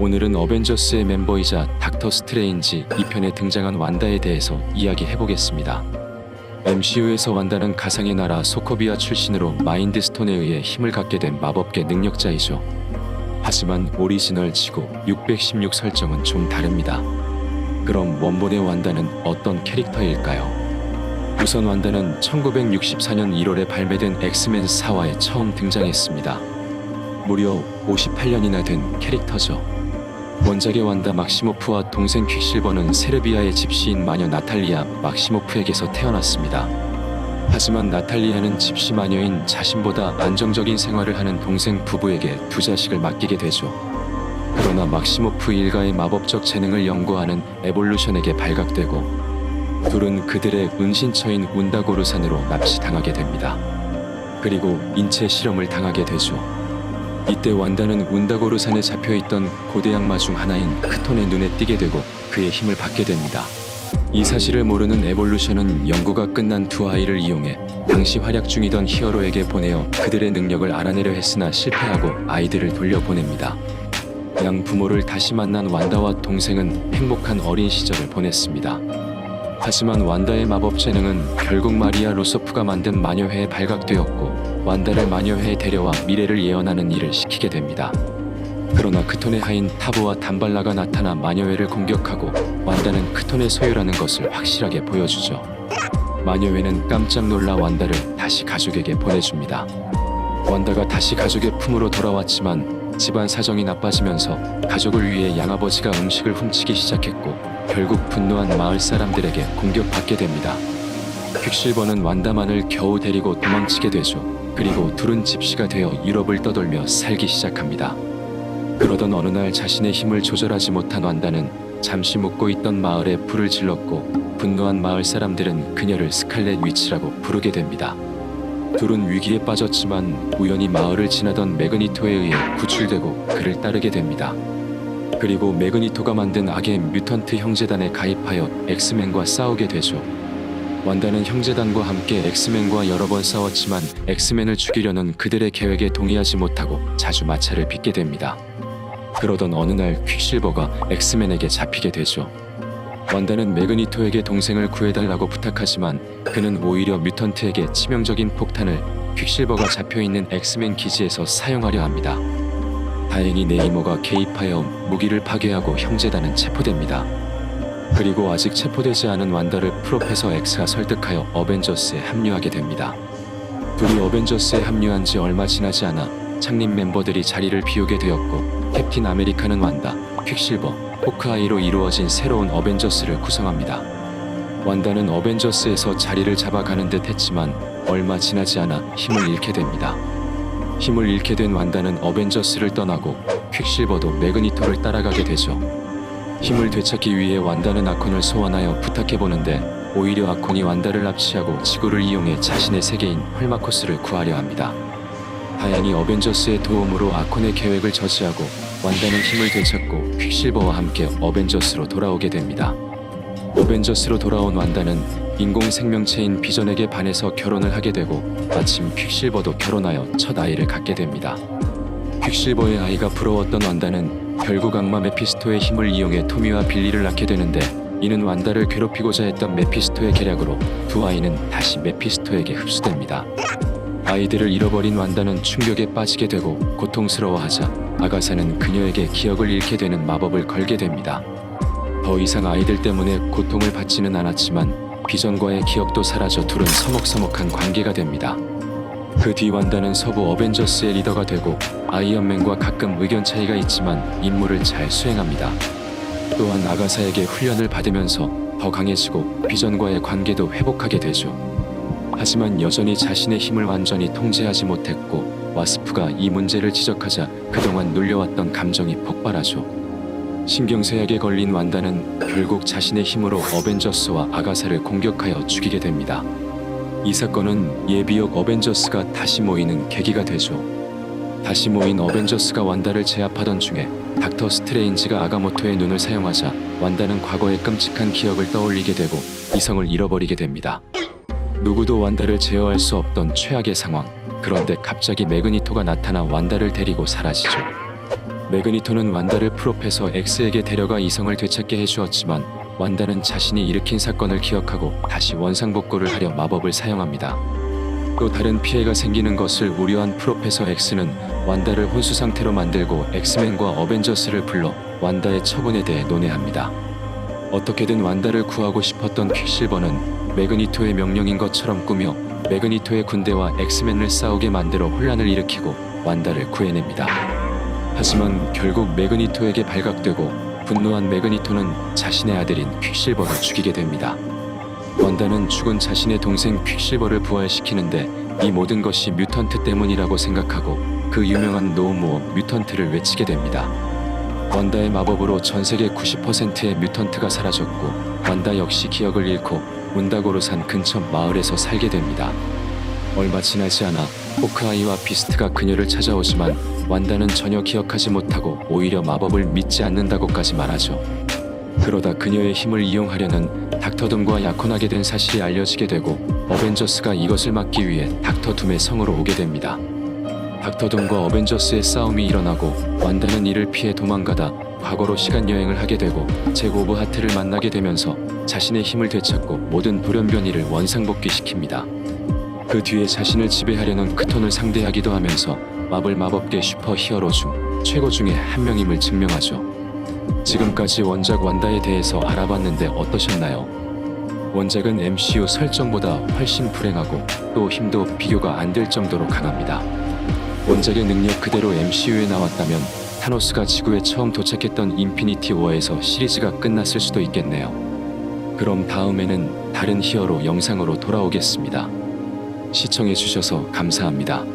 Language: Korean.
오늘은 어벤져스의 멤버이자 닥터 스트레인지 2편에 등장한 완다에 대해서 이야기해보겠습니다. MCU에서 완다는 가상의 나라 소코비아 출신으로 마인드 스톤에 의해 힘을 갖게 된 마법계 능력자이죠. 하지만 오리지널 지구 616 설정은 좀 다릅니다. 그럼 원본의 완다는 어떤 캐릭터일까요? 우선 완다는 1964년 1월에 발매된 엑스맨 4화에 처음 등장했습니다. 무려 58년이나 된 캐릭터죠. 원작의 완다 막시모프와 동생 퀵실버는 세르비아의 집시인 마녀 나탈리아 막시모프에게서 태어났습니다. 하지만 나탈리아는 집시 마녀인 자신보다 안정적인 생활을 하는 동생 부부에게 두 자식을 맡기게 되죠. 그러나 막시모프 일가의 마법적 재능을 연구하는 에볼루션에게 발각되고 둘은 그들의 은신처인 운다고르산으로 납치당하게 됩니다. 그리고 인체 실험을 당하게 되죠. 이때 완다는 운다고르산에 잡혀있던 고대 악마 중 하나인 크톤의 눈에 띄게 되고 그의 힘을 받게 됩니다. 이 사실을 모르는 에볼루션은 연구가 끝난 두 아이를 이용해 당시 활약 중이던 히어로에게 보내어 그들의 능력을 알아내려 했으나 실패하고 아이들을 돌려보냅니다. 양 부모를 다시 만난 완다와 동생은 행복한 어린 시절을 보냈습니다. 하지만 완다의 마법 재능은 결국 마리아 로소프가 만든 마녀회에 발각되었고 완다를 마녀회에 데려와 미래를 예언하는 일을 시키게 됩니다. 그러나 크톤의 하인 타보와 단발라가 나타나 마녀회를 공격하고 완다는 크톤의 소유라는 것을 확실하게 보여주죠. 마녀회는 깜짝 놀라 완다를 다시 가족에게 보내줍니다. 완다가 다시 가족의 품으로 돌아왔지만 집안 사정이 나빠지면서 가족을 위해 양아버지가 음식을 훔치기 시작했고 결국 분노한 마을 사람들에게 공격받게 됩니다. 퀵실버는 완다만을 겨우 데리고 도망치게 되죠. 그리고 둘은 집시가 되어 유럽을 떠돌며 살기 시작합니다. 그러던 어느 날 자신의 힘을 조절하지 못한 완다는 잠시 묵고 있던 마을에 불을 질렀고 분노한 마을 사람들은 그녀를 스칼렛 위치라고 부르게 됩니다. 둘은 위기에 빠졌지만 우연히 마을을 지나던 매그니토에 의해 구출되고 그를 따르게 됩니다. 그리고 매그니토가 만든 악의 뮤턴트 형제단에 가입하여 엑스맨과 싸우게 되죠. 완다는 형제단과 함께 엑스맨과 여러 번 싸웠지만 엑스맨을 죽이려는 그들의 계획에 동의하지 못하고 자주 마찰을 빚게 됩니다. 그러던 어느 날 퀵실버가 엑스맨에게 잡히게 되죠. 완다는 매그니토에게 동생을 구해달라고 부탁하지만 그는 오히려 뮤턴트에게 치명적인 폭탄을 퀵실버가 잡혀있는 엑스맨 기지에서 사용하려 합니다. 다행히 내 이모가 개입하여 무기를 파괴하고 형제단은 체포됩니다. 그리고 아직 체포되지 않은 완다를 프로페서 X가 설득하여 어벤져스에 합류하게 됩니다. 둘이 어벤져스에 합류한 지 얼마 지나지 않아 창립 멤버들이 자리를 비우게 되었고 캡틴 아메리카는 완다, 퀵실버, 호크아이로 이루어진 새로운 어벤져스를 구성합니다. 완다는 어벤져스에서 자리를 잡아가는 듯 했지만 얼마 지나지 않아 힘을 잃게 됩니다. 힘을 잃게 된 완다는 어벤져스를 떠나고 퀵실버도 매그니토를 따라가게 되죠. 힘을 되찾기 위해 완다는 아콘을 소환하여 부탁해보는데 오히려 아콘이 완다를 납치하고 지구를 이용해 자신의 세계인 헐마코스를 구하려 합니다. 다행히 어벤져스의 도움으로 아콘의 계획을 저지하고 완다는 힘을 되찾고 퀵실버와 함께 어벤져스로 돌아오게 됩니다. 어벤져스로 돌아온 완다는 인공 생명체인 비전에게 반해서 결혼을 하게 되고 마침 퀵실버도 결혼하여 첫 아이를 갖게 됩니다. 퀵실버의 아이가 부러웠던 완다는 결국 악마 메피스토의 힘을 이용해 토미와 빌리를 낳게 되는데 이는 완다를 괴롭히고자 했던 메피스토의 계략으로 두 아이는 다시 메피스토에게 흡수됩니다. 아이들을 잃어버린 완다는 충격에 빠지게 되고 고통스러워하자 아가사는 그녀에게 기억을 잃게 되는 마법을 걸게 됩니다. 더 이상 아이들 때문에 고통을 받지는 않았지만 비전과의 기억도 사라져 둘은 서먹서먹한 관계가 됩니다. 그 뒤 완다는 서부 어벤져스의 리더가 되고 아이언맨과 가끔 의견 차이가 있지만 임무를 잘 수행합니다. 또한 아가사에게 훈련을 받으면서 더 강해지고 비전과의 관계도 회복하게 되죠. 하지만 여전히 자신의 힘을 완전히 통제하지 못했고 와스프가 이 문제를 지적하자 그동안 눌려왔던 감정이 폭발하죠. 신경쇠약에 걸린 완다는 결국 자신의 힘으로 어벤져스와 아가사를 공격하여 죽이게 됩니다. 이 사건은 예비역 어벤져스가 다시 모이는 계기가 되죠. 다시 모인 어벤져스가 완다를 제압하던 중에 닥터 스트레인지가 아가모토의 눈을 사용하자 완다는 과거의 끔찍한 기억을 떠올리게 되고 이성을 잃어버리게 됩니다. 누구도 완다를 제어할 수 없던 최악의 상황. 그런데 갑자기 매그니토가 나타나 완다를 데리고 사라지죠. 매그니토는 완다를 프로페서 X에게 데려가 이성을 되찾게 해주었지만 완다는 자신이 일으킨 사건을 기억하고 다시 원상복구를 하려 마법을 사용합니다. 또 다른 피해가 생기는 것을 우려한 프로페서 X는 완다를 혼수 상태로 만들고 엑스맨과 어벤져스를 불러 완다의 처분에 대해 논의합니다. 어떻게든 완다를 구하고 싶었던 퀵실버는 매그니토의 명령인 것처럼 꾸며 매그니토의 군대와 엑스맨을 싸우게 만들어 혼란을 일으키고 완다를 구해냅니다. 하지만 결국 매그니토에게 발각되고 분노한 매그니토는 자신의 아들인 퀵실버를 죽이게 됩니다. 완다는 죽은 자신의 동생 퀵실버를 부활시키는데 이 모든 것이 뮤턴트 때문이라고 생각하고 그 유명한 노모어 뮤턴트를 외치게 됩니다. 완다의 마법으로 전 세계 90%의 뮤턴트가 사라졌고 완다 역시 기억을 잃고 문다고르산 근처 마을에서 살게 됩니다. 얼마 지나지 않아 호크아이와 비스트가 그녀를 찾아오지만 완다는 전혀 기억하지 못하고 오히려 마법을 믿지 않는다고까지 말하죠. 그러다 그녀의 힘을 이용하려는 닥터둠과 약혼하게 된 사실이 알려지게 되고 어벤져스가 이것을 막기 위해 닥터둠의 성으로 오게 됩니다. 닥터둠과 어벤져스의 싸움이 일어나고 완다는 이를 피해 도망가다 과거로 시간여행을 하게 되고 잭 오브 하트를 만나게 되면서 자신의 힘을 되찾고 모든 돌연변이를 원상복귀시킵니다. 그 뒤에 자신을 지배하려는 크톤을 상대하기도 하면서 마블 마법계 슈퍼히어로 중 최고 중에 한 명임을 증명하죠. 지금까지 원작 완다에 대해서 알아봤는데 어떠셨나요? 원작은 MCU 설정보다 훨씬 불행하고 또 힘도 비교가 안 될 정도로 강합니다. 원작의 능력 그대로 MCU에 나왔다면 타노스가 지구에 처음 도착했던 인피니티 워에서 시리즈가 끝났을 수도 있겠네요. 그럼 다음에는 다른 히어로 영상으로 돌아오겠습니다. 시청해주셔서 감사합니다.